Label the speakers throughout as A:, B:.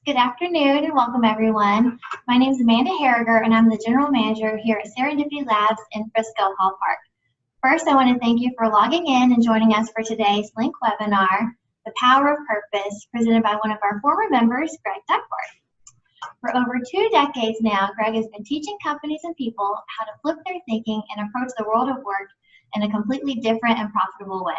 A: Good afternoon and welcome everyone. My name is Amanda Harriger and I'm the General Manager here at Serendipity Labs in Frisco Hall Park. First, I want to thank you for logging in and joining us for today's Link webinar, The Power of Purpose, presented by one of our former members, Greg Duckworth. For over 2 decades now, Greg has been teaching companies and people how to flip their thinking and approach the world of work in a completely different and profitable way.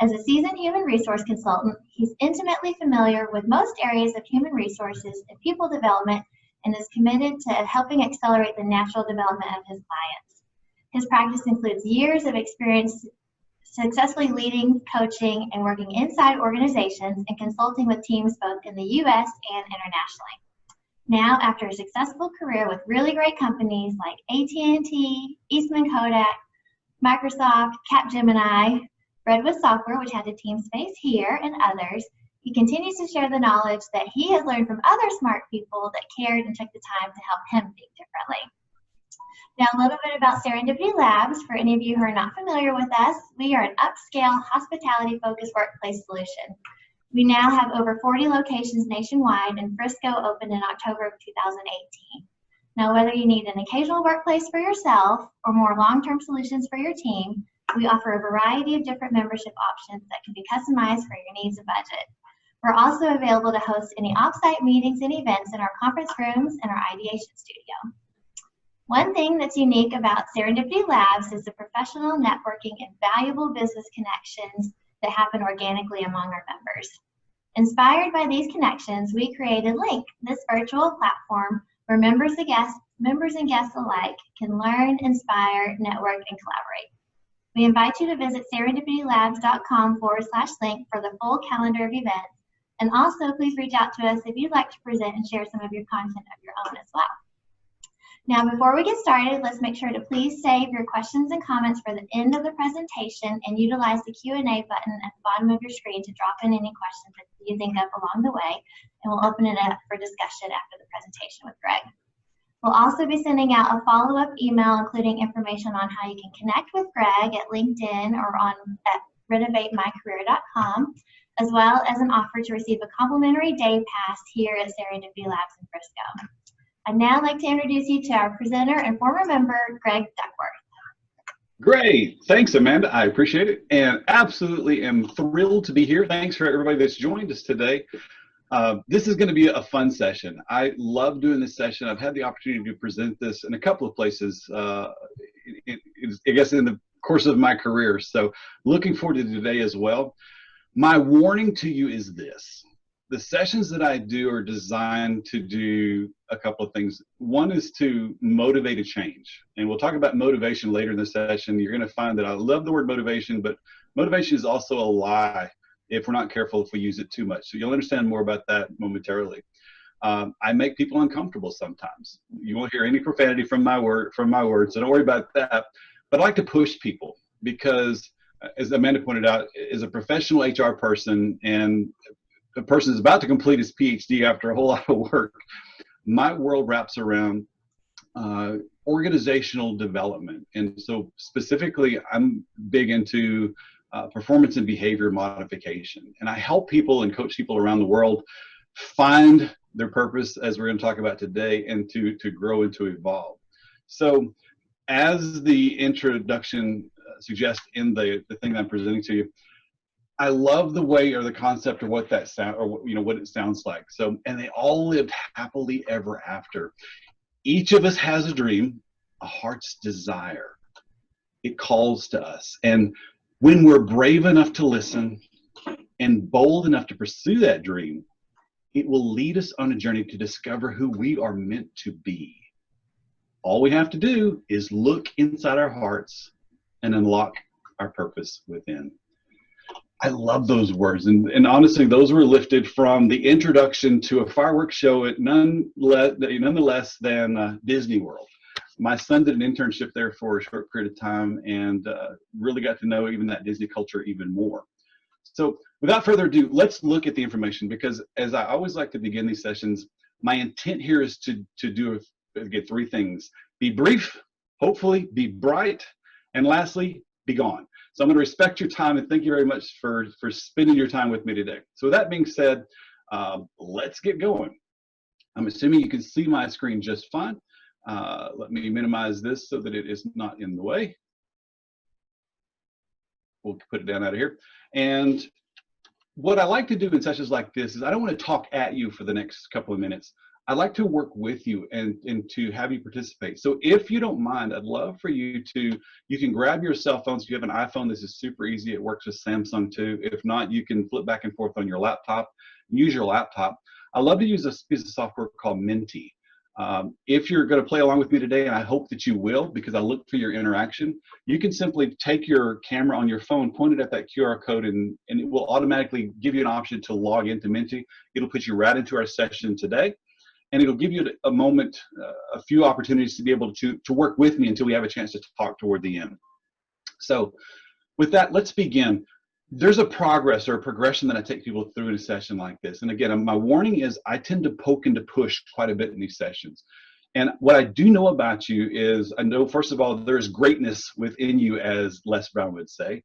A: As a seasoned human resource consultant, he's intimately familiar with most areas of human resources and people development and is committed to helping accelerate the natural development of his clients. His practice includes years of experience successfully leading, coaching, and working inside organizations and consulting with teams both in the U.S. and internationally. Now, after a successful career with really great companies like AT&T, Eastman Kodak, Microsoft, Capgemini, Redwood Software, which had a team space here, and others, he continues to share the knowledge that he has learned from other smart people that cared and took the time to help him think differently. Now, a little bit about Serendipity Labs. For any of you who are not familiar with us, we are an upscale, hospitality-focused workplace solution. We now have over 40 locations nationwide, and Frisco opened in October of 2018. Now, whether you need an occasional workplace for yourself or more long-term solutions for your team, we offer a variety of different membership options that can be customized for your needs and budget. We're also available to host any off-site meetings and events in our conference rooms and our ideation studio. One thing that's unique about Serendipity Labs is the professional networking and valuable business connections that happen organically among our members. Inspired by these connections, we created Link, this virtual platform where members and guests alike can learn, inspire, network, and collaborate. We invite you to visit serendipitylabs.com/link for the full calendar of events. And also, please reach out to us if you'd like to present and share some of your content of your own as well. Now, before we get started, let's make sure to please save your questions and comments for the end of the presentation and utilize the Q&A button at the bottom of your screen to drop in any questions that you think of along the way, and we'll open it up for discussion after the presentation with Greg. We'll also be sending out a follow-up email including information on how you can connect with Greg at LinkedIn or at renovatemycareer.com, as well as an offer to receive a complimentary day pass here at Serendipity Labs in Frisco. I'd now like to introduce you to our presenter and former member, Greg Duckworth.
B: Great. Thanks, Amanda. I appreciate it and absolutely am thrilled to be here. Thanks for everybody that's joined us today. This is going to be a fun session. I love doing this session. I've had the opportunity to present this in a couple of places, I guess, in the course of my career. So looking forward to today as well. My warning to you is this. The sessions that I do are designed to do a couple of things. One is to motivate a change. And we'll talk about motivation later in the session. You're going to find that I love the word motivation, but motivation is also a lie if we're not careful if we use it too much. So you'll understand more about that momentarily. I make people uncomfortable sometimes. You won't hear any profanity from my words, so don't worry about that. But I like to push people because, as Amanda pointed out, as a professional HR person and a person is about to complete his PhD after a whole lot of work, my world wraps around organizational development. And so specifically, I'm big into performance and behavior modification. And I help people and coach people around the world find their purpose, as we're going to talk about today, and to grow and to evolve. So as the introduction suggests in the thing that I'm presenting to you, I love the way or the concept of what that sound or what it sounds like. So, and they all lived happily ever after. Each of us has a dream, a heart's desire. It calls to us. And when we're brave enough to listen and bold enough to pursue that dream, it will lead us on a journey to discover who we are meant to be. All we have to do is look inside our hearts and unlock our purpose within. I love those words, and honestly, those were lifted from the introduction to a fireworks show at none less than Disney World. My son did an internship there for a short period of time and really got to know even that Disney culture even more. So without further ado, let's look at the information, because as I always like to begin these sessions, my intent here is to get 3 things: be brief, hopefully be bright, and lastly, be gone. So I'm going to respect your time and thank you very much for spending your time with me today. So with that being said, Let's get going. I'm assuming you can see my screen just fine. Let me minimize this so that it is not in the way. We'll put it down out of here. And what I like to do in sessions like this is I don't want to talk at you for the next couple of minutes. I like to work with you and to have you participate. So if you don't mind, I'd love for you to, you can grab your cell phones. If you have an iPhone, this is super easy. It works with Samsung too. If not, you can flip back and forth on your laptop. Use your laptop. I love to use a piece of software called Menti. If you're going to play along with me today, and I hope that you will, because I look for your interaction, you can simply take your camera on your phone, point it at that QR code, and it will automatically give you an option to log into Menti. It'll put you right into our session today, and it'll give you a moment, a few opportunities to be able to work with me until we have a chance to talk toward the end. So with that, let's begin. There's a progress or a progression that I take people through in a session like this. And again, my warning is I tend to poke and to push quite a bit in these sessions. And what I do know about you is I know, first of all, there's greatness within you, as Les Brown would say,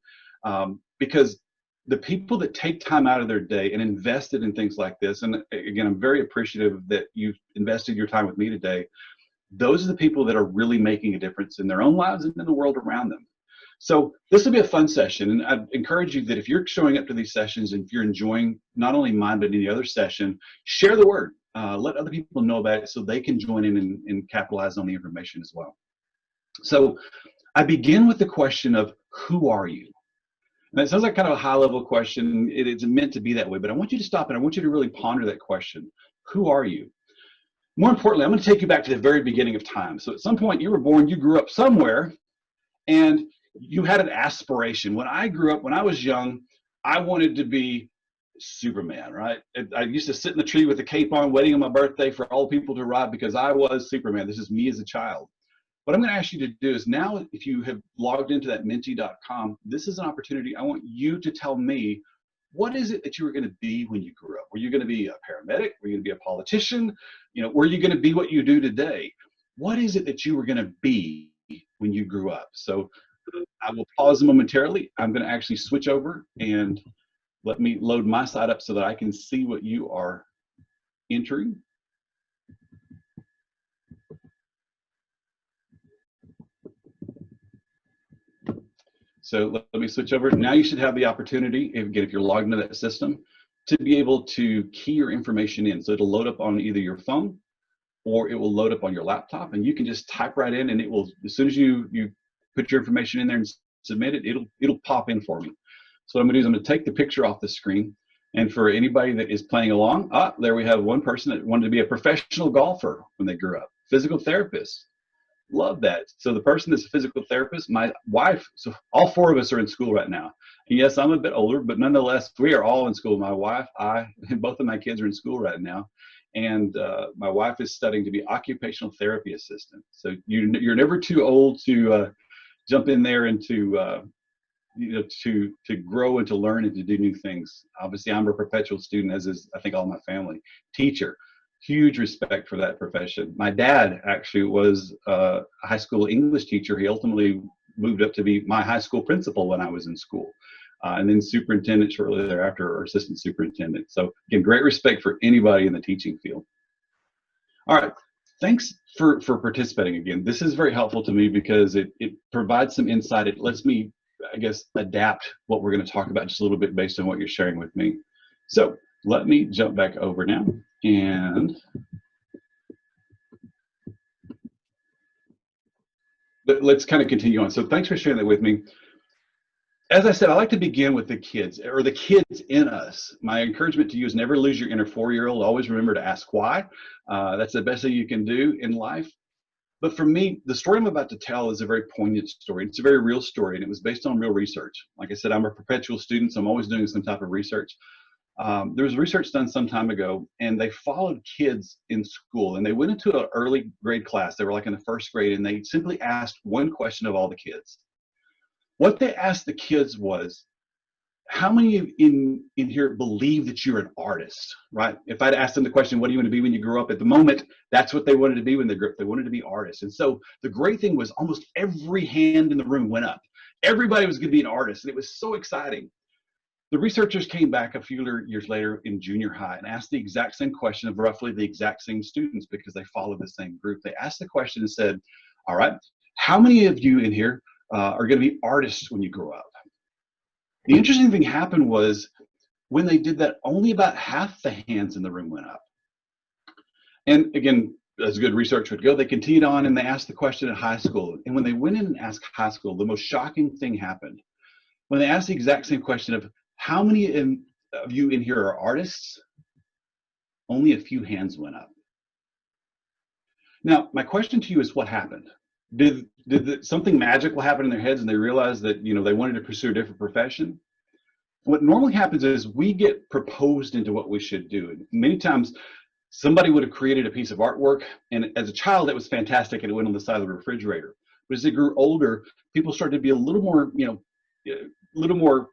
B: because the people that take time out of their day and invest it in things like this, and again, I'm very appreciative that you've invested your time with me today. Those are the people that are really making a difference in their own lives and in the world around them. So this will be a fun session, and I encourage you that if you're showing up to these sessions and if you're enjoying not only mine but any other session, share the word. Let other people know about it so they can join in and capitalize on the information as well. So I begin with the question of, who are you? And it sounds like kind of a high-level question. It's meant to be that way, but I want you to stop and I want you to really ponder that question. Who are you? More importantly, I'm going to take you back to the very beginning of time. So at some point you were born, you grew up somewhere, and you had an aspiration. When I grew up, when I was young, I wanted to be Superman, right? I used to sit in the tree with a cape on, waiting on my birthday for all people to arrive because I was Superman. This is me as a child. What I'm going to ask you to do is now, if you have logged into that menti.com, this is an opportunity. I want you to tell me, what is it that you were going to be when you grew up? Were you going to be a paramedic? Were you going to be a politician? You know, were you going to be what you do today? What is it that you were going to be when you grew up? So I will pause momentarily. I'm going to actually switch over and let me load my side up so that I can see what you are entering. So let me switch over. Now you should have the opportunity, again, if you're logged into that system, to be able to key your information in. So it'll load up on either your phone or it will load up on your laptop, and you can just type right in, and it will, as soon as you put your information in there and submit it, it'll pop in for me. So what I'm going to do is I'm going to take the picture off the screen, and for anybody that is playing along, there we have one person that wanted to be a professional golfer when they grew up. Physical therapist. Love that. So the person that's a physical therapist, my wife, so all four of us are in school right now. And yes, I'm a bit older, but nonetheless, we are all in school. My wife, I, and both of my kids are in school right now. And my wife is studying to be occupational therapy assistant. So you're never too old to jump in there and to grow and to learn and to do new things. Obviously, I'm a perpetual student, as is I think all my family. Teacher, huge respect for that profession. My dad actually was a high school English teacher. He ultimately moved up to be my high school principal when I was in school, and then superintendent shortly thereafter, or assistant superintendent. So again, great respect for anybody in the teaching field. All right. Thanks for participating again. This is very helpful to me because it provides some insight. It lets me, I guess, adapt what we're going to talk about just a little bit based on what you're sharing with me. So let me jump back over now, and let's kind of continue on. So thanks for sharing that with me. As I said, I like to begin with the kids, or the kids in us. My encouragement to you is never lose your inner 4-year-old. Always remember to ask why. That's the best thing you can do in life. But for me, the story I'm about to tell is a very poignant story. It's a very real story, and it was based on real research. Like I said, I'm a perpetual student, so I'm always doing some type of research. There was research done some time ago, and they followed kids in school, and they went into an early grade class. They were like in the first grade, and they simply asked one question of all the kids. What they asked the kids was, how many in here believe that you're an artist, right? If I'd asked them the question, what do you want to be when you grow up? At the moment, that's what they wanted to be when they grew up. They wanted to be artists. And so the great thing was almost every hand in the room went up. Everybody was going to be an artist, and it was so exciting. The researchers came back a few years later in junior high and asked the exact same question of roughly the exact same students because they followed the same group. They asked the question and said, all right, how many of you in here are going to be artists when you grow up? The interesting thing happened was when they did that, only about half the hands in the room went up. And again, as good research would go, they continued on and they asked the question at high school. And when they went in and asked high school, the most shocking thing happened. When they asked the exact same question of how many of you in here are artists, only a few hands went up. Now, my question to you is what happened? Did something magical happen in their heads and they realized that, you know, they wanted to pursue a different profession? What normally happens is we get proposed into what we should do. And many times somebody would have created a piece of artwork, and as a child it was fantastic and it went on the side of the refrigerator. But as they grew older, people started to be a little more, you know, a little more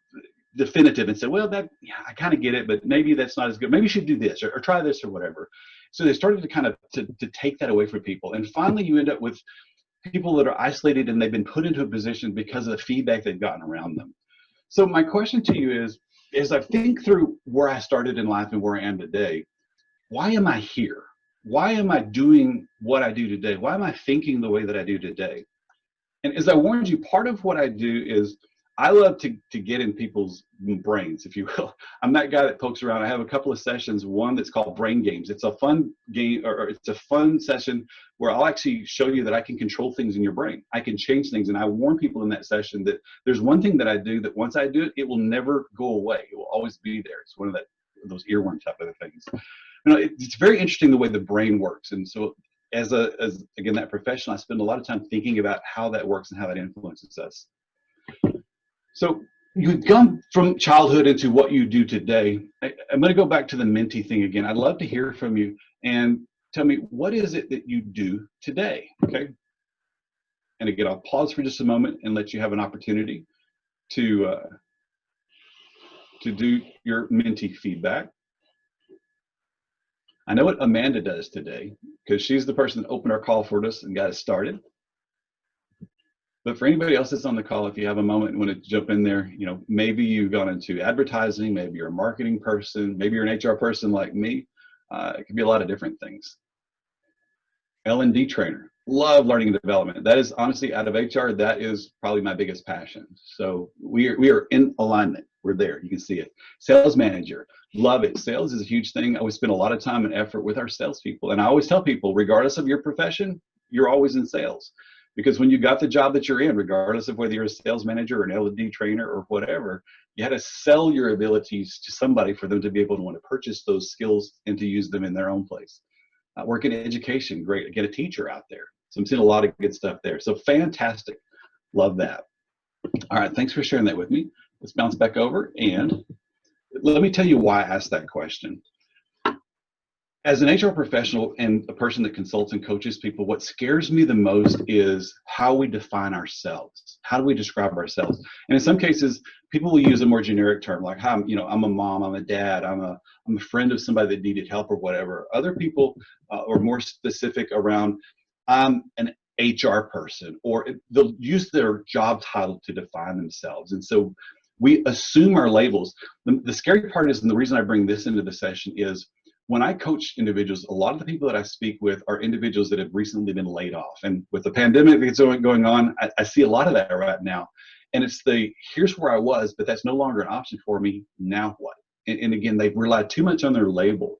B: definitive and said, well, that, yeah, I kind of get it, but maybe that's not as good. Maybe you should do this or try this or whatever. So they started to kind of to take that away from people. And finally you end up with people that are isolated and they've been put into a position because of the feedback they've gotten around them. So my question to you is, as I think through where I started in life and where I am today, why am I here? Why am I doing what I do today? Why am I thinking the way that I do today? And as I warned you, part of what I do is I love to get in people's brains, if you will. I'm that guy that pokes around. I have a couple of sessions, one that's called Brain Games. It's a fun game, or it's a fun session where I'll actually show you that I can control things in your brain. I can change things. And I warn people in that session that there's one thing that I do that once I do it, it will never go away. It will always be there. It's one of those earworm type of things. You know, it's very interesting the way the brain works. And so as again, that professional, I spend a lot of time thinking about how that works and how that influences us. So you've gone from childhood into what you do today. I'm going to go back to the mentee thing again. I'd love to hear from you and tell me, what is it that you do today? Okay. And again, I'll pause for just a moment and let you have an opportunity to do your mentee feedback. I know what Amanda does today because she's the person that opened our call for us and got us started. But for anybody else that's on the call, if you have a moment and want to jump in there, you know, maybe you've gone into advertising, maybe you're a marketing person, maybe you're an HR person like me. It could be a lot of different things. L&D trainer, love learning and development. That is honestly, out of HR, that is probably my biggest passion. So we are in alignment. We're there. You can see it. Sales manager, love it. Sales is a huge thing. I always spend a lot of time and effort with our salespeople. And I always tell people, regardless of your profession, you're always in sales. Because when you got the job that you're in, regardless of whether you're a sales manager or an L&D trainer or whatever, you had to sell your abilities to somebody for them to be able to want to purchase those skills and to use them in their own place. Work in education, great. Get a teacher out there. So I'm seeing a lot of good stuff there. So fantastic. Love that. All right, thanks for sharing that with me. Let's bounce back over and let me tell you why I asked that question. As an HR professional and a person that consults and coaches people, what scares me the most is how we define ourselves. How do we describe ourselves? And in some cases, people will use a more generic term like, you know, I'm a mom, I'm a dad, I'm a friend of somebody that needed help or whatever. Other people are more specific around, I'm an HR person, or they'll use their job title to define themselves. And so we assume our labels. The scary part is, and the reason I bring this into the session is, when I coach individuals, a lot of the people that I speak with are individuals that have recently been laid off. And with the pandemic that's going on, I see a lot of that right now. And it's here's where I was, but that's no longer an option for me. Now what? And again, they've relied too much on their label.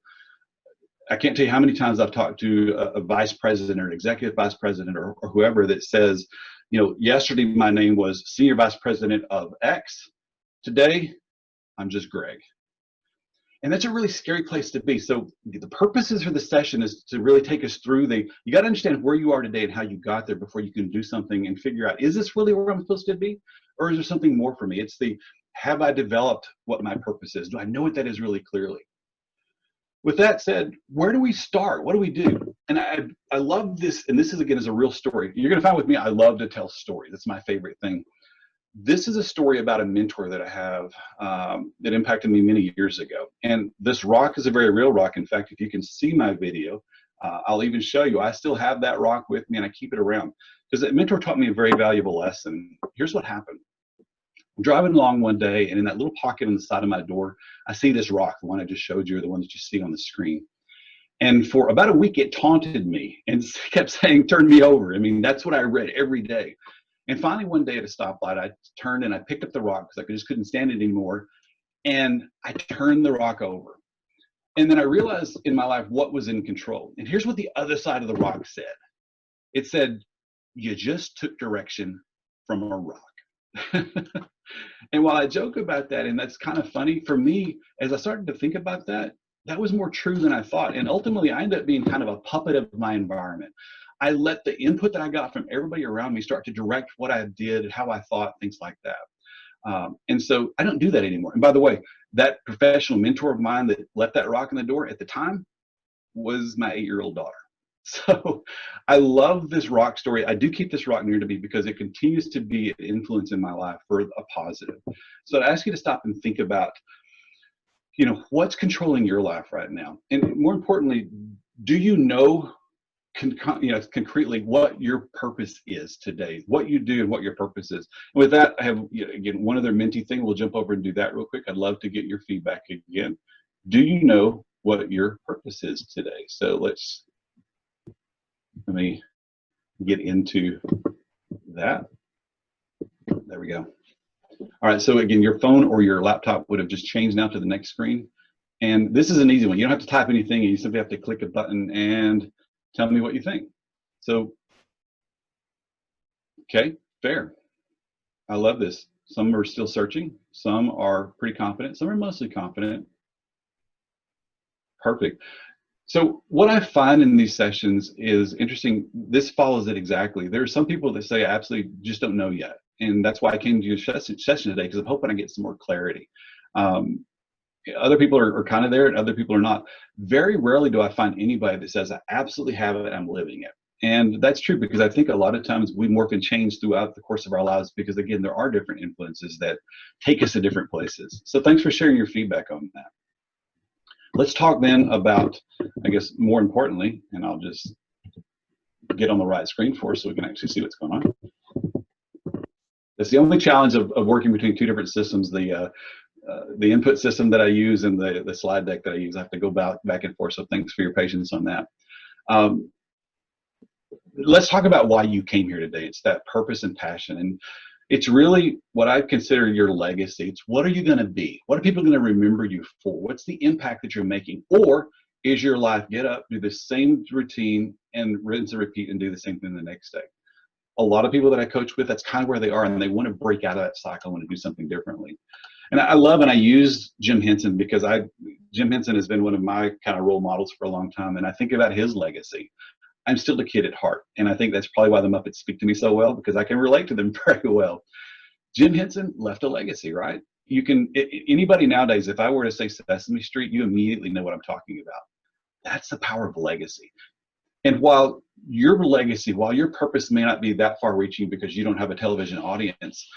B: I can't tell you how many times I've talked to a vice president or an executive vice president or whoever that says, you know, yesterday my name was senior vice president of X. Today, I'm just Greg. And that's a really scary place to be. So the purposes for the session is to really take us through you got to understand where you are today and how you got there before you can do something and figure out, is this really where I'm supposed to be? Or is there something more for me? It's have I developed what my purpose is? Do I know what that is really clearly? With that said, where do we start? What do we do? And I love this, and this is, again, is a real story. You're going to find with me, I love to tell stories. That's my favorite thing. This is a story about a mentor that I have that impacted me many years ago. And this rock is a very real rock. In fact, if you can see my video, I'll even show you. I still have that rock with me and I keep it around because that mentor taught me a very valuable lesson. Here's what happened. I'm driving along one day, and in that little pocket on the side of my door, I see this rock, the one I just showed you, or the one that you see on the screen. And for about a week, it taunted me and kept saying, turn me over. I mean, that's what I read every day. And finally, one day at a stoplight, I turned and I picked up the rock because I just couldn't stand it anymore. And I turned the rock over. And then I realized in my life what was in control. And here's what the other side of the rock said. It said, you just took direction from a rock. And while I joke about that, and that's kind of funny, for me, as I started to think about that, that was more true than I thought. And ultimately, I ended up being kind of a puppet of my environment. I let the input that I got from everybody around me start to direct what I did, how I thought, things like that. And so I don't do that anymore. And by the way, that professional mentor of mine that left that rock in the door at the time was my 8-year-old daughter. So I love this rock story. I do keep this rock near to me because it continues to be an influence in my life for a positive. So I ask you to stop and think about, what's controlling your life right now? And more importantly, do you know concretely what your purpose is today, what you do and what your purpose is? And with that, I have, again, one other Menti thing. We'll jump over and do that real quick. I'd love to get your feedback again. Do you know what your purpose is today? So let me get into that. There we go. All right, so again, your phone or your laptop would have just changed now to the next screen. And this is an easy one. You don't have to type anything. You simply have to click a button and tell me what you think. So, okay, fair. I love this. Some are still searching. Some are pretty confident. Some are mostly confident. Perfect. So what I find in these sessions is interesting. This follows it exactly. There are some people that say, I absolutely just don't know yet. And that's why I came to your session today, because I'm hoping I get some more clarity. Other people are kind of there and other people are not. Very rarely do I find anybody that says, I absolutely have it, I'm living it. And that's true, because I think a lot of times we morph and change throughout the course of our lives, because again, there are different influences that take us to different places. So thanks for sharing your feedback on that. Let's talk then about, I guess, more importantly, and I'll just get on the right screen for us so we can actually see what's going on. That's the only challenge of working between two different systems, the input system that I use and the slide deck that I use. I have to go back and forth, so thanks for your patience on that. Let's talk about why you came here today. It's that purpose and passion. And it's really what I consider your legacy. It's what are you going to be? What are people going to remember you for? What's the impact that you're making? Or is your life get up, do the same routine, and rinse and repeat and do the same thing the next day? A lot of people that I coach with, that's kind of where they are, and they want to break out of that cycle and want to do something differently. And I love and I use Jim Henson, because Jim Henson has been one of my kind of role models for a long time, and I think about his legacy. I'm still a kid at heart, and I think that's probably why the Muppets speak to me so well, because I can relate to them very well. Jim Henson left a legacy, right? Anybody nowadays, if I were to say Sesame Street, you immediately know what I'm talking about. That's the power of legacy. And while your legacy, while your purpose may not be that far reaching because you don't have a television audience,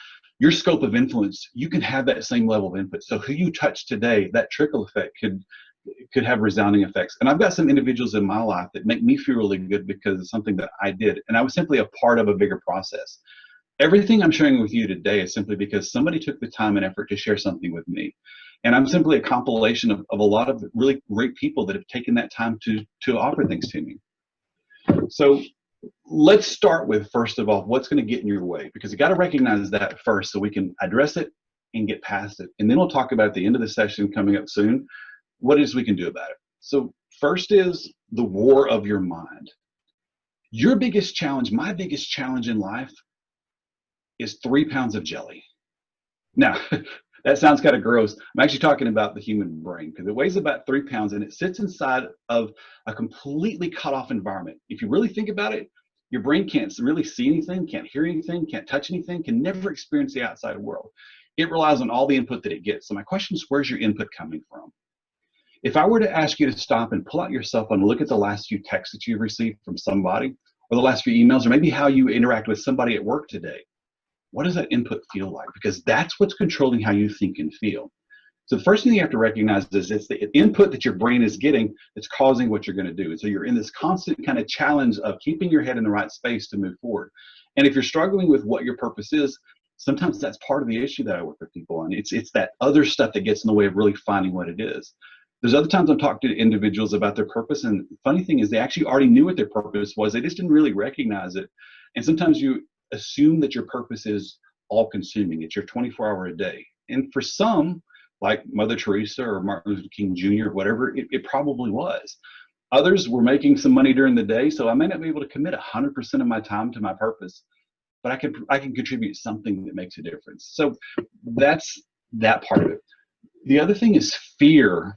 B: your scope of influence, you can have that same level of input. So who you touch today, that trickle effect could have resounding effects. And I've got some individuals in my life that make me feel really good because of something that I did. And I was simply a part of a bigger process. Everything I'm sharing with you today is simply because somebody took the time and effort to share something with me. And I'm simply a compilation of a lot of really great people that have taken that time to offer things to me. So let's start with, first of all, what's going to get in your way, because you got to recognize that first so we can address it and get past it. And then we'll talk about at the end of the session coming up soon, what it is we can do about it. So first is the war of your mind. Your biggest challenge, my biggest challenge in life, is 3 pounds of jelly. Now, that sounds kind of gross. I'm actually talking about the human brain, because it weighs about 3 pounds and it sits inside of a completely cut off environment. If you really think about it, your brain can't really see anything, can't hear anything, can't touch anything, can never experience the outside world. It relies on all the input that it gets. So my question is, where's your input coming from? If I were to ask you to stop and pull out your cell phone and look at the last few texts that you've received from somebody, or the last few emails, or maybe how you interact with somebody at work today, what does that input feel like? Because that's what's controlling how you think and feel. So the first thing you have to recognize is it's the input that your brain is getting that's causing what you're going to do. And so you're in this constant kind of challenge of keeping your head in the right space to move forward. And if you're struggling with what your purpose is, sometimes that's part of the issue that I work with people on. It's that other stuff that gets in the way of really finding what it is. There's other times I'm talking to individuals about their purpose, and the funny thing is they actually already knew what their purpose was. They just didn't really recognize it. And sometimes you assume that your purpose is all-consuming. It's your 24-hour a day. And for some, like Mother Teresa or Martin Luther King Jr. or whatever, it probably was. Others were making some money during the day, so I may not be able to commit 100% of my time to my purpose, but I can contribute something that makes a difference. So that's that part of it. The other thing is fear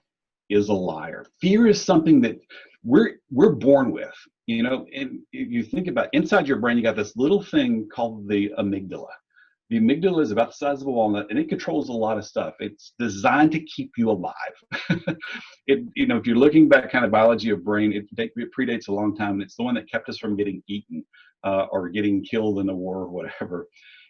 B: is a liar. Fear is something that we're born with. You know, and if you think about inside your brain, you got this little thing called the amygdala. The amygdala is about the size of a walnut, and it controls a lot of stuff. It's designed to keep you alive. You know, if you're looking back kind of biology of brain, it predates a long time. It's the one that kept us from getting eaten or getting killed in a war or whatever.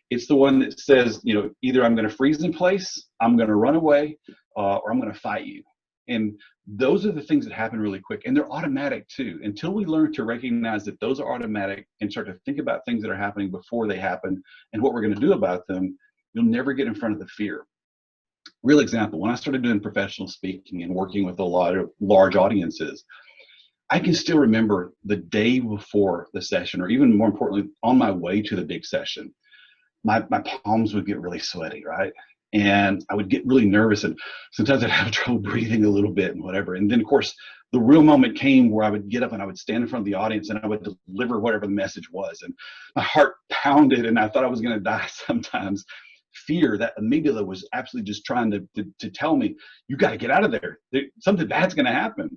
B: It's the one that says, you know, either I'm going to freeze in place, I'm going to run away, or I'm going to fight you. And those are the things that happen really quick, and they're automatic too. Until we learn to recognize that those are automatic and start to think about things that are happening before they happen and what we're going to do about them, you'll never get in front of the fear. Real example, when I started doing professional speaking and working with a lot of large audiences, I can still remember the day before the session, or even more importantly, on my way to the big session, my palms would get really sweaty, right? And I would get really nervous, and sometimes I'd have trouble breathing a little bit and whatever. And then, of course, the real moment came where I would get up and I would stand in front of the audience and I would deliver whatever the message was. And my heart pounded and I thought I was going to die sometimes. Fear, that amygdala, was absolutely just trying to tell me, you got to get out of there. Something bad's going to happen.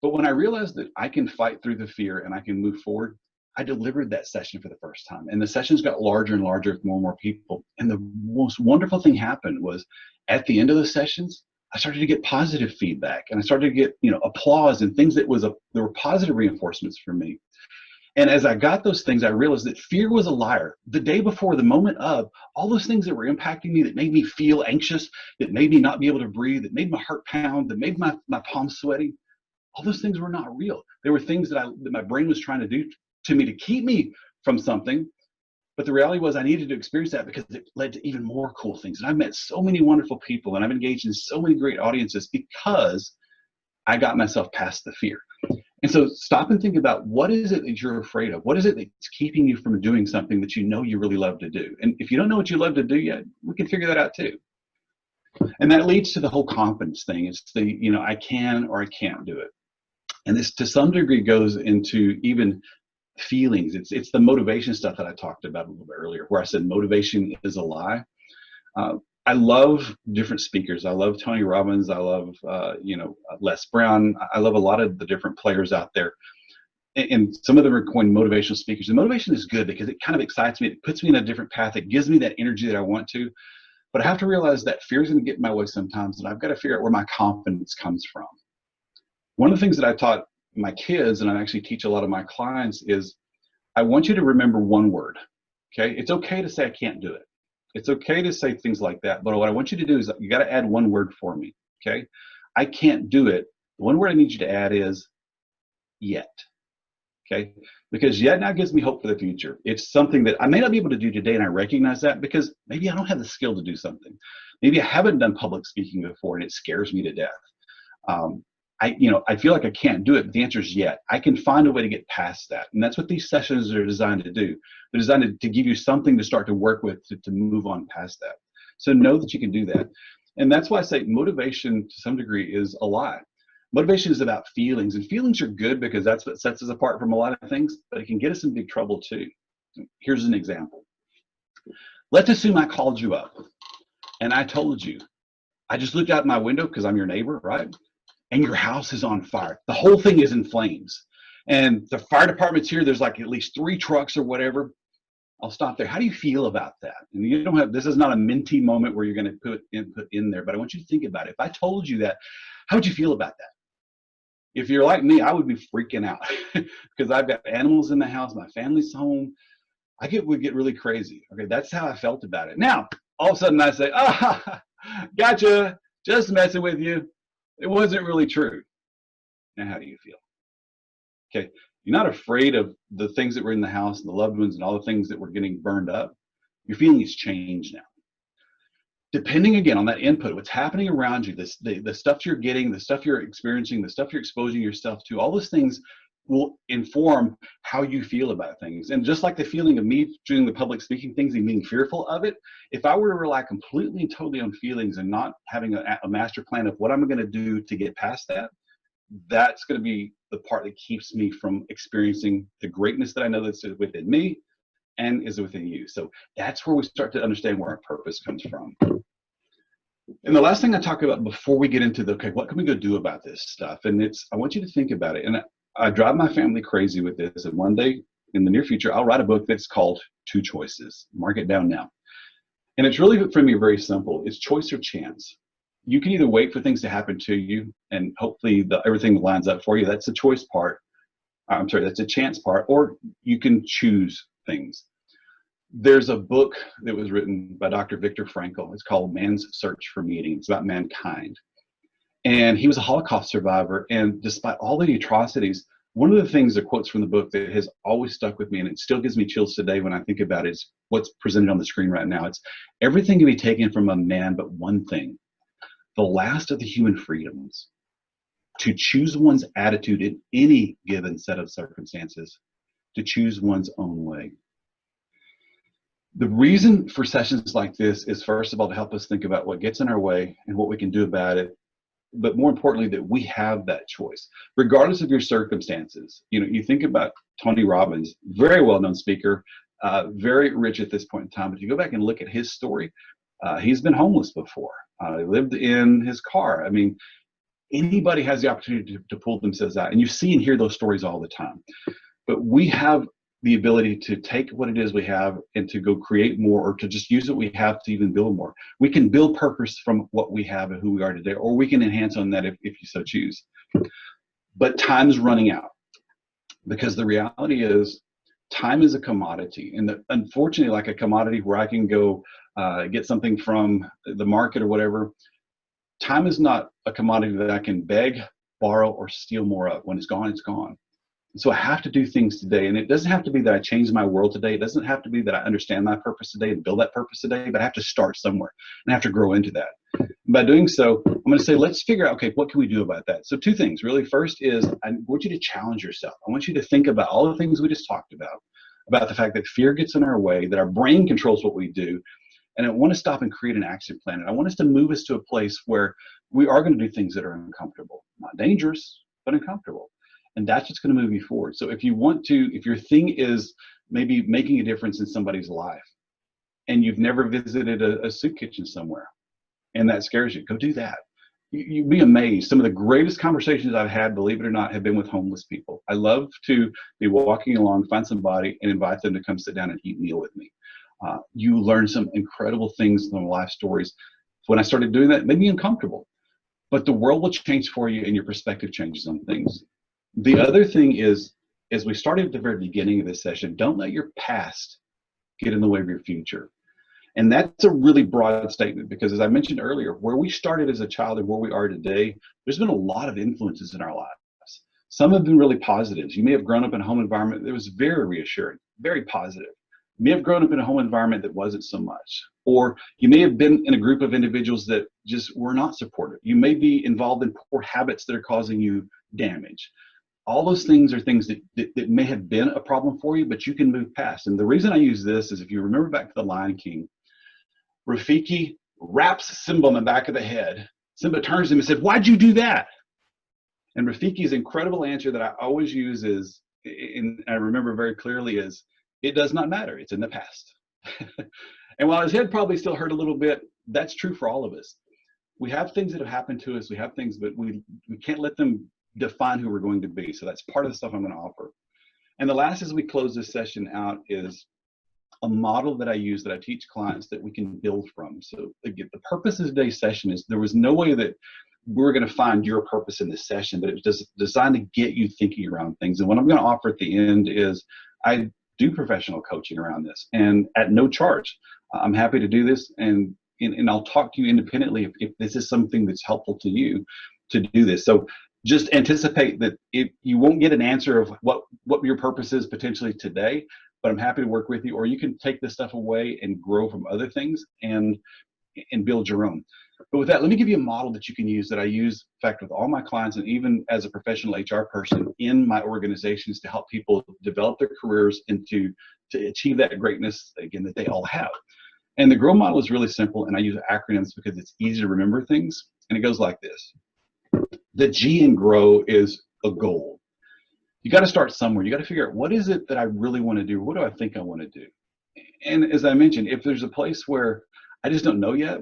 B: But when I realized that I can fight through the fear and I can move forward, I delivered that session for the first time. And the sessions got larger and larger with more and more people. And the most wonderful thing happened was at the end of the sessions, I started to get positive feedback and I started to get, you know, applause and things that there were positive reinforcements for me. And as I got those things, I realized that fear was a liar. The day before, the moment of, all those things that were impacting me, that made me feel anxious, that made me not be able to breathe, that made my heart pound, that made my palms sweaty, all those things were not real. They were things that my brain was trying to do to me to keep me from something. But the reality was I needed to experience that because it led to even more cool things. And I've met so many wonderful people and I've engaged in so many great audiences because I got myself past the fear. And so stop and think about, what is it that you're afraid of? What is it that's keeping you from doing something that you know you really love to do? And if you don't know what you love to do yet, we can figure that out too. And that leads to the whole confidence thing. It's the, you know, I can or I can't do it. And this to some degree goes into even feelings. It's the motivation stuff that I talked about a little bit earlier, where I said motivation is a lie. I love different speakers. I love Tony Robbins. I love Les Brown. I love a lot of the different players out there, and some of them are coined motivational speakers. And motivation is good because it kind of excites me. It puts me in a different path. It gives me that energy that I want to. But I have to realize that fear is going to get in my way sometimes, and I've got to figure out where my confidence comes from. One of the things that I taught my kids, and I actually teach a lot of my clients, is I want you to remember one word. Okay, it's okay to say I can't do it. It's okay to say things like that, but what I want you to do is you got to add one word for me. Okay, I can't do it. The one word I need you to add is yet. Okay, because yet now gives me hope for the future. It's something that I may not be able to do today, and I recognize that because maybe I don't have the skill to do something. Maybe I haven't done public speaking before, and it scares me to death. I feel like I can't do it, but the answer is yet. I can find a way to get past that. And that's what these sessions are designed to do. They're designed to give you something to start to work with to move on past that. So know that you can do that. And that's why I say motivation to some degree is a lie. Motivation is about feelings, and feelings are good because that's what sets us apart from a lot of things, but it can get us in big trouble too. Here's an example. Let's assume I called you up and I told you, I just looked out my window because I'm your neighbor, right? And your house is on fire. The whole thing is in flames. And the fire department's here. There's like at least 3 trucks or whatever. I'll stop there. How do you feel about that? And you don't have, this is not a minty moment where you're going to put in there, but I want you to think about it. If I told you that, how would you feel about that? If you're like me, I would be freaking out because I've got animals in the house. My family's home. would get really crazy. Okay, that's how I felt about it. Now, all of a sudden I say, gotcha, just messing with you. It wasn't really true. Now, how do you feel? Okay, you're not afraid of the things that were in the house and the loved ones and all the things that were getting burned up. Your feeling has changed now. Depending again on that input, what's happening around you, the stuff you're getting, the stuff you're experiencing, the stuff you're exposing yourself to, all those things will inform how you feel about things. And just like the feeling of me doing the public speaking things and being fearful of it, if I were to rely completely and totally on feelings and not having a master plan of what I'm going to do to get past that, that's going to be the part that keeps me from experiencing the greatness that I know that's within me and is within you. So that's where we start to understand where our purpose comes from. And the last thing I talk about before we get into okay, what can we go do about this stuff? And I want you to think about it. And I drive my family crazy with this. And one day in the near future, I'll write a book that's called Two Choices. Mark it down now. And it's really, for me, very simple. It's choice or chance. You can either wait for things to happen to you and hopefully everything lines up for you. That's the choice part. I'm sorry, that's a chance part. Or you can choose things. There's a book that was written by Dr. Viktor Frankl. It's called Man's Search for Meaning. It's about mankind. And he was a Holocaust survivor. And despite all the atrocities, one of the things, the quotes from the book that has always stuck with me, and it still gives me chills today when I think about it, is what's presented on the screen right now. It's everything can be taken from a man, but one thing, the last of the human freedoms, to choose one's attitude in any given set of circumstances, to choose one's own way. The reason for sessions like this is, first of all, to help us think about what gets in our way and what we can do about it. But more importantly, that we have that choice, regardless of your circumstances. You know, you think about Tony Robbins, very well-known speaker, very rich at this point in time. But if you go back and look at his story, he's been homeless before. He lived in his car. I mean, anybody has the opportunity to pull themselves out. And you see and hear those stories all the time. But we have the ability to take what it is we have and to go create more, or to just use what we have to even build more. We can build purpose from what we have and who we are today, or we can enhance on that if you so choose. But time's running out, because the reality is time is a commodity. And unfortunately, like a commodity where I can go get something from the market or whatever, time is not a commodity that I can beg, borrow, or steal more of. When it's gone, it's gone. So I have to do things today. And it doesn't have to be that I change my world today. It doesn't have to be that I understand my purpose today and build that purpose today, but I have to start somewhere and I have to grow into that. And by doing so, I'm going to say, let's figure out, okay, what can we do about that? So two things, really. First is I want you to challenge yourself. I want you to think about all the things we just talked about the fact that fear gets in our way, that our brain controls what we do. And I want to stop and create an action plan. And I want us to move us to a place where we are going to do things that are uncomfortable, not dangerous, but uncomfortable. And that's what's going to move you forward. So if you want to, if your thing is maybe making a difference in somebody's life, and you've never visited a soup kitchen somewhere, and that scares you, go do that. You'd be amazed. Some of the greatest conversations I've had, believe it or not, have been with homeless people. I love to be walking along, find somebody, and invite them to come sit down and eat a meal with me. You learn some incredible things from life stories. When I started doing that, it made me uncomfortable. But the world will change for you, and your perspective changes on things. The other thing is, as we started at the very beginning of this session, don't let your past get in the way of your future. And that's a really broad statement, because as I mentioned earlier, where we started as a child and where we are today, there's been a lot of influences in our lives. Some have been really positives. You may have grown up in a home environment that was very reassuring, very positive. You may have grown up in a home environment that wasn't so much. Or you may have been in a group of individuals that just were not supportive. You may be involved in poor habits that are causing you damage. All those things are things that may have been a problem for you, but you can move past. And the reason I use this is, if you remember back to The Lion King, Rafiki raps Simba on the back of the head. Simba turns to him and said, "Why'd you do that?" And Rafiki's incredible answer that I always use is, and I remember very clearly, is, "It does not matter. It's in the past." And while his head probably still hurt a little bit, that's true for all of us. We have things that have happened to us. We have things, but we can't let them define who we're going to be. So that's part of the stuff I'm going to offer. And the last, as we close this session out, is a model that I use, that I teach clients, that we can build from. So again, the purpose of today's session is, there was no way that we're going to find your purpose in this session, but it was just designed to get you thinking around things. And what I'm going to offer at the end is, I do professional coaching around this, and at no charge. I'm happy to do this, and I'll talk to you independently if this is something that's helpful to you to do this. So just anticipate that you won't get an answer of what your purpose is potentially today, but I'm happy to work with you. Or you can take this stuff away and grow from other things and build your own. But with that, let me give you a model that you can use that I use, in fact, with all my clients and even as a professional HR person in my organizations to help people develop their careers and to achieve that greatness, again, that they all have. And the GROW model is really simple, and I use acronyms because it's easy to remember things. And it goes like this. The G in GROW is a goal. You got to start somewhere. You got to figure out, what is it that I really want to do? What do I think I want to do? And as I mentioned, if there's a place where I just don't know yet,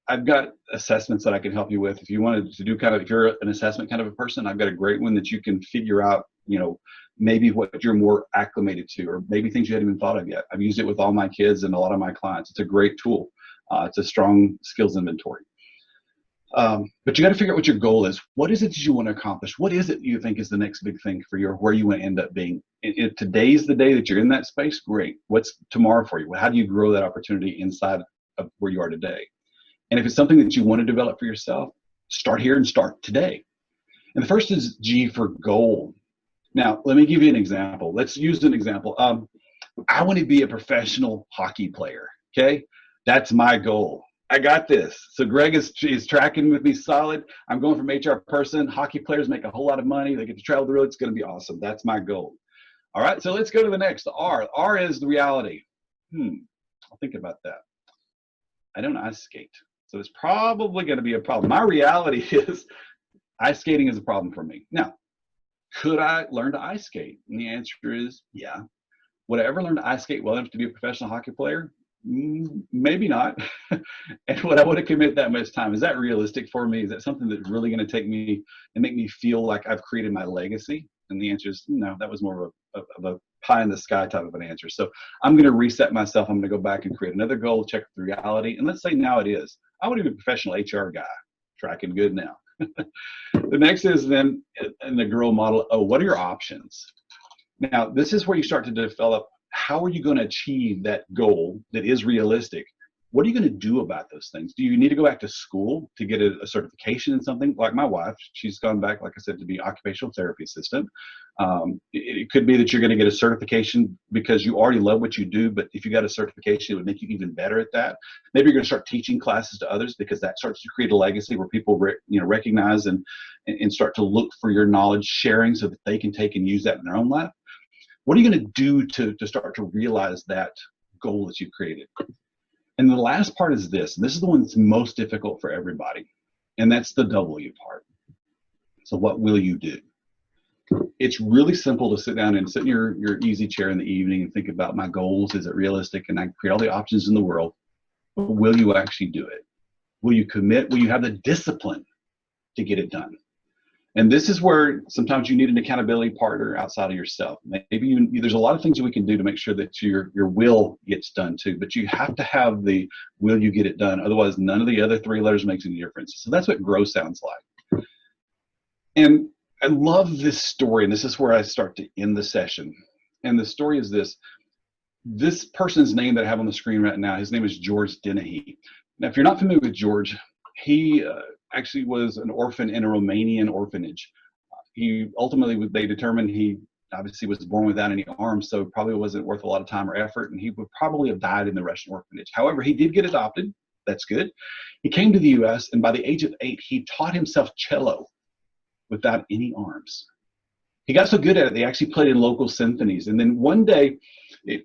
B: I've got assessments that I can help you with. If you wanted to do if you're an assessment kind of a person, I've got a great one that you can figure out, maybe what you're more acclimated to, or maybe things you hadn't even thought of yet. I've used it with all my kids and a lot of my clients. It's a great tool. It's a strong skills inventory. But you got to figure out what your goal is. What is it that you want to accomplish? What is it you think is the next big thing for you, or where you want to end up being? If today's the day that you're in that space, great. What's tomorrow for you? How do you grow that opportunity inside of where you are today? And if it's something that you want to develop for yourself, start here and start today. And the first is G for goal. Now, let me give you an example. Let's use an example. I want to be a professional hockey player, okay? That's my goal. I got this. So Greg is tracking with me solid. I'm going from HR person. Hockey players make a whole lot of money. They get to travel the world. It's going to be awesome. That's my goal. All right, so let's go to the next, R. R is the reality. I'll think about that. I don't ice skate. So it's probably going to be a problem. My reality is ice skating is a problem for me. Now, could I learn to ice skate? And the answer is yeah. Would I ever learn to ice skate well enough to be a professional hockey player? Maybe not. And would I want to commit that much time? Is that realistic for me? Is that something that's really going to take me and make me feel like I've created my legacy? And the answer is no. That was more of a pie in the sky type of an answer. So I'm going to reset myself. I'm going to go back and create another goal, check the reality. And let's say now it is. I want to be a professional HR guy. Tracking good now. The next is then in the GROW model, what are your options? Now, this is where you start to develop, how are you going to achieve that goal that is realistic? What are you going to do about those things? Do you need to go back to school to get a certification in something? Like my wife, she's gone back, like I said, to be occupational therapy assistant. It could be that you're going to get a certification because you already love what you do, but if you got a certification, it would make you even better at that. Maybe you're going to start teaching classes to others because that starts to create a legacy where people recognize and start to look for your knowledge sharing so that they can take and use that in their own life. What are you going to do to start to realize that goal that you've created? And the last part is this, and this is the one that's most difficult for everybody, and that's the W part. So what will you do? It's really simple to sit down and sit in your easy chair in the evening and think about my goals. Is it realistic? And I create all the options in the world. But will you actually do it? Will you commit? Will you have the discipline to get it done? And this is where sometimes you need an accountability partner outside of yourself. Maybe there's a lot of things that we can do to make sure that your will gets done too, but you have to have the will you get it done. Otherwise, none of the other three letters makes any difference. So that's what GROW sounds like. And I love this story, and this is where I start to end the session. And the story is this. This person's name that I have on the screen right now, his name is George Dennehy. Now, if you're not familiar with George, he actually was an orphan in a Romanian orphanage. He ultimately, they determined he obviously was born without any arms, so probably wasn't worth a lot of time or effort, and he would probably have died in the Russian orphanage. However, he did get adopted. That's good. He came to the U.S., and by the age of 8, he taught himself cello without any arms. He got so good at it, they actually played in local symphonies. And then one day,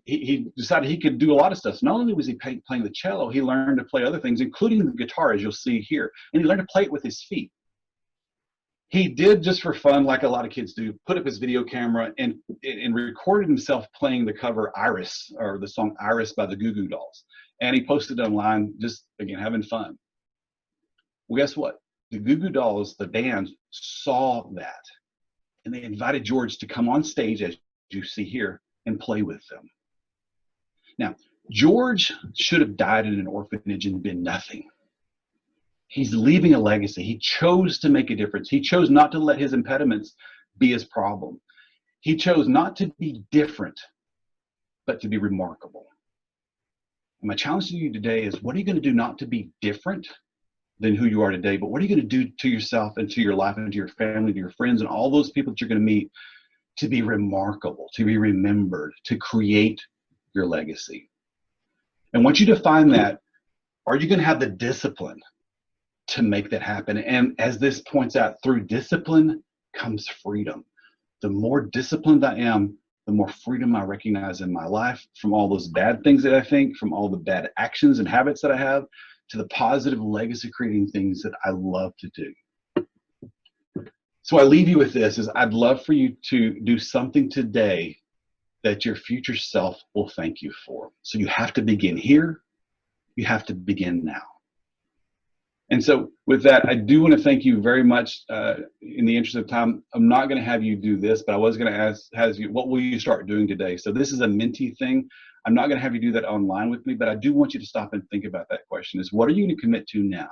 B: he decided he could do a lot of stuff. So not only was he playing the cello, he learned to play other things, including the guitar, as you'll see here. And he learned to play it with his feet. He did, just for fun, like a lot of kids do, put up his video camera and recorded himself playing the cover Iris, or the song Iris by the Goo Goo Dolls. And he posted it online, just, again, having fun. Well, guess what? The Goo Goo Dolls, the band, saw that. And they invited George to come on stage, as you see here, and play with them. Now, George should have died in an orphanage and been nothing. He's leaving a legacy. He chose to make a difference. He chose not to let his impediments be his problem. He chose not to be different, but to be remarkable. And my challenge to you today is, what are you going to do not to be different than who you are today, but what are you going to do to yourself and to your life and to your family, to your friends, and all those people that you're going to meet to be remarkable, to be remembered, to create your legacy. And once you define that, are you going to have the discipline to make that happen? And as this points out, through discipline comes freedom. The more disciplined I am, the more freedom I recognize in my life from all those bad things that I think, from all the bad actions and habits that I have, to the positive legacy creating things that I love to do. So I leave you with this, is I'd love for you to do something today that your future self will thank you for. So you have to begin here. You have to begin now. And so with that, I do want to thank you very much. In the interest of time, I'm not going to have you do this, but I was going to ask you, what will you start doing today? So this is a mentee thing. I'm not going to have you do that online with me, but I do want you to stop and think about that question, is what are you going to commit to now?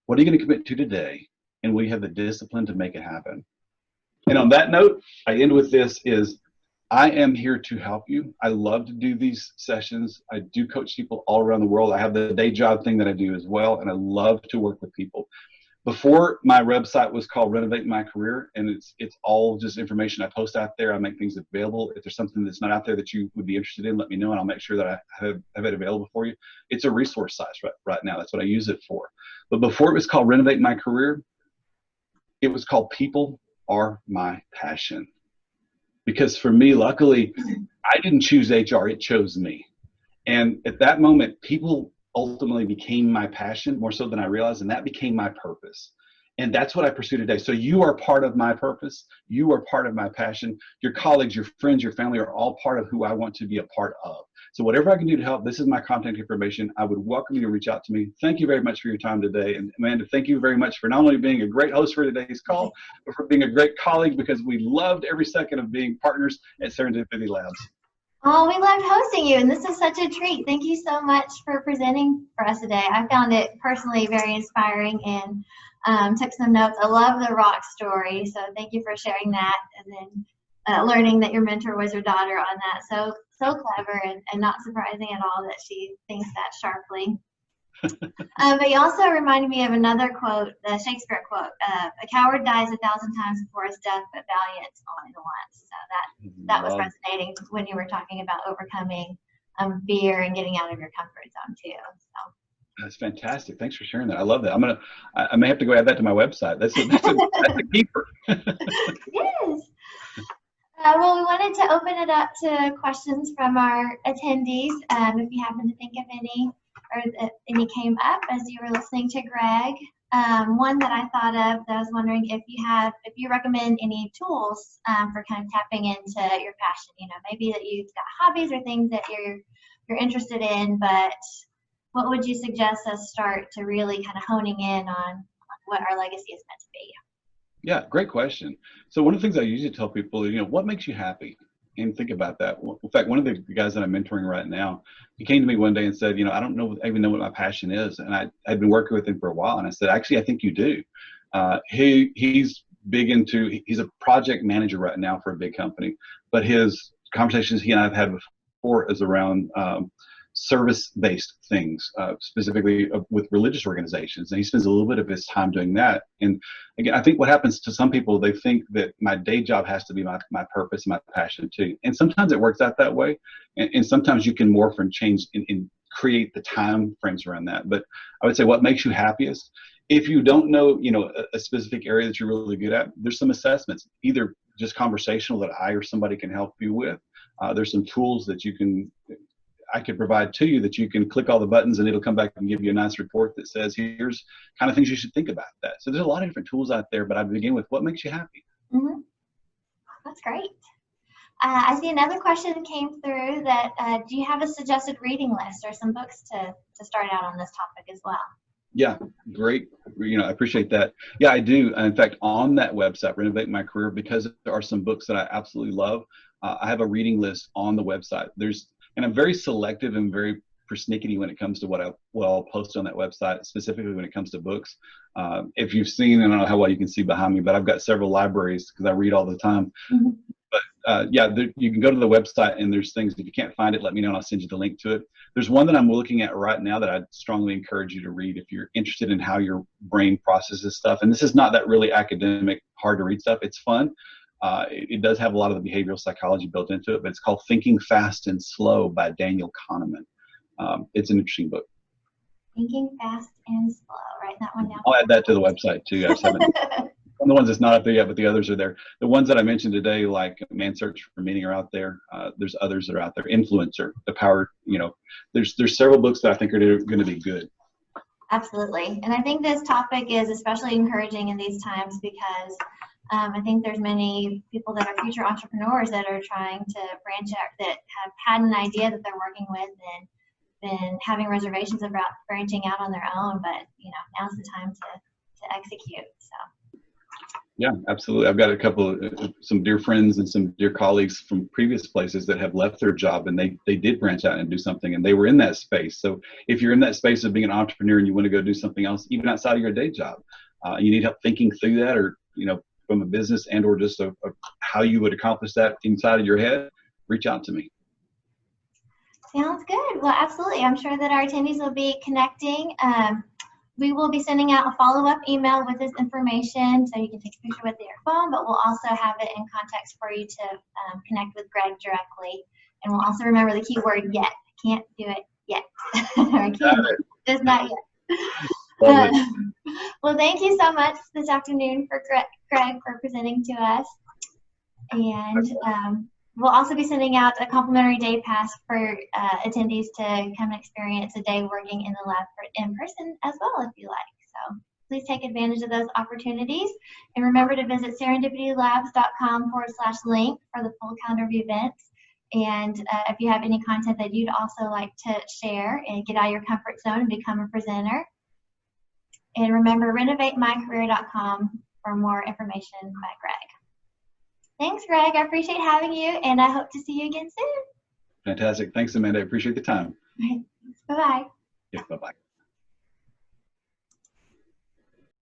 B: What are you going to commit to today? And will you have the discipline to make it happen? And on that note, I end with this, is I am here to help you. I love to do these sessions. I do coach people all around the world. I have the day job thing that I do as well, and I love to work with people. Before, my website was called Renovate My Career, and it's all just information I post out there. I make things available. If there's something that's not out there that you would be interested in, let me know, and I'll make sure that I have it available for you. It's a resource site right now. That's what I use it for. But before it was called Renovate My Career, it was called People Are My Passion. Because for me, luckily, I didn't choose HR, it chose me. And at that moment, people ultimately became my passion more so than I realized, and that became my purpose. And that's what I pursue today. So you are part of my purpose. You are part of my passion. Your colleagues, your friends, your family are all part of who I want to be a part of. So whatever I can do to help, this is my contact information. I would welcome you to reach out to me. Thank you very much for your time today. And Amanda, thank you very much for not only being a great host for today's call, but for being a great colleague, because we loved every second of being partners at Serendipity Labs.
A: Oh, we loved hosting you, and this is such a treat. Thank you so much for presenting for us today. I found it personally very inspiring and took some notes. I love the rock story, so thank you for sharing that, and then learning that your mentor was your daughter on that. So clever and not surprising at all that she thinks that sharply. But you also reminded me of another quote, the Shakespeare quote, a coward dies 1,000 times before his death, but valiant only once. So that was resonating when you were talking about overcoming fear and getting out of your comfort zone too. So.
B: That's fantastic. Thanks for sharing that. I love that. I may have to go add that to my website. That's a keeper.
A: Yes. Well, we wanted to open it up to questions from our attendees. If you happen to think of any, or any came up as you were listening to Greg. One that I thought of that I was wondering if you recommend any tools for kind of tapping into your passion. You know, maybe that you've got hobbies or things that you're interested in, but what would you suggest us start to really kind of honing in on what our legacy is meant to be?
B: Yeah, great question. So one of the things I usually tell people is, what makes you happy? And think about that. In fact, one of the guys that I'm mentoring right now, he came to me one day and said, I don't know, I even know what my passion is. And I'd been working with him for a while. And I said, actually, I think you do. He's big into, he's a project manager right now for a big company. But his conversations he and I have had before is around service-based things, specifically with religious organizations. And he spends a little bit of his time doing that. And again, I think what happens to some people, they think that my day job has to be my purpose, my passion too. And sometimes it works out that way. And sometimes you can morph and change and create the time frames around that. But I would say what makes you happiest, if you don't know, a specific area that you're really good at, there's some assessments, either just conversational that I or somebody can help you with. There's some tools that I could provide to you that you can click all the buttons and it'll come back and give you a nice report that says, here's kind of things you should think about that. So there's a lot of different tools out there, but I begin with what makes you happy.
A: Mm-hmm. That's great. I see another question came through that, do you have a suggested reading list or some books to start out on this topic as well?
B: Yeah, great. I appreciate that. Yeah, I do. In fact, on that website, Renovate My Career, because there are some books that I absolutely love, I have a reading list on the website. And I'm very selective and very persnickety when it comes to what I'll post on that website, specifically when it comes to books. If you've seen, I don't know how well you can see behind me, but I've got several libraries because I read all the time. Mm-hmm. But you can go to the website and there's things. If you can't find it, let me know and I'll send you the link to it. There's one that I'm looking at right now that I'd strongly encourage you to read if you're interested in how your brain processes stuff. And this is not that really academic, hard to read stuff. It's fun. It does have a lot of the behavioral psychology built into it, but it's called Thinking Fast and Slow by Daniel Kahneman. It's an interesting book.
A: Thinking Fast and Slow. Write that one down.
B: I'll add that to the website too. I just haven't. One of the ones that's not up there yet, but the others are there. The ones that I mentioned today, like Man's Search for Meaning, are out there. There's others that are out there. Influencer, The Power. There's several books that I think are going to be good.
A: Absolutely, and I think this topic is especially encouraging in these times because I think there's many people that are future entrepreneurs that are trying to branch out, that have had an idea that they're working with and been having reservations about branching out on their own, but now's the time to execute. So.
B: Yeah, absolutely. I've got some dear friends and some dear colleagues from previous places that have left their job, and they did branch out and do something, and they were in that space. So if you're in that space of being an entrepreneur and you want to go do something else, even outside of your day job, you need help thinking through that, or from a business and or just how you would accomplish that inside of your head, reach out to me.
A: Sounds good. Well, absolutely. I'm sure that our attendees will be connecting. We will be sending out a follow-up email with this information, so you can take a picture with your phone, but we'll also have it in context for you to connect with Greg directly. And we'll also remember the key word yet. I can't do it yet. I can't, just not yet. Well, thank you so much this afternoon for Greg for presenting to us. And we'll also be sending out a complimentary day pass for attendees to come and experience a day working in the lab in person as well, if you like. So please take advantage of those opportunities. And remember to visit serendipitylabs.com/link for the full calendar of events. And if you have any content that you'd also like to share and get out of your comfort zone and become a presenter. And remember, renovatemycareer.com for more information by Greg. Thanks, Greg. I appreciate having you, and I hope to see you again soon.
B: Fantastic. Thanks, Amanda. I appreciate the time.
A: All right. Bye-bye.
B: Yeah, bye-bye.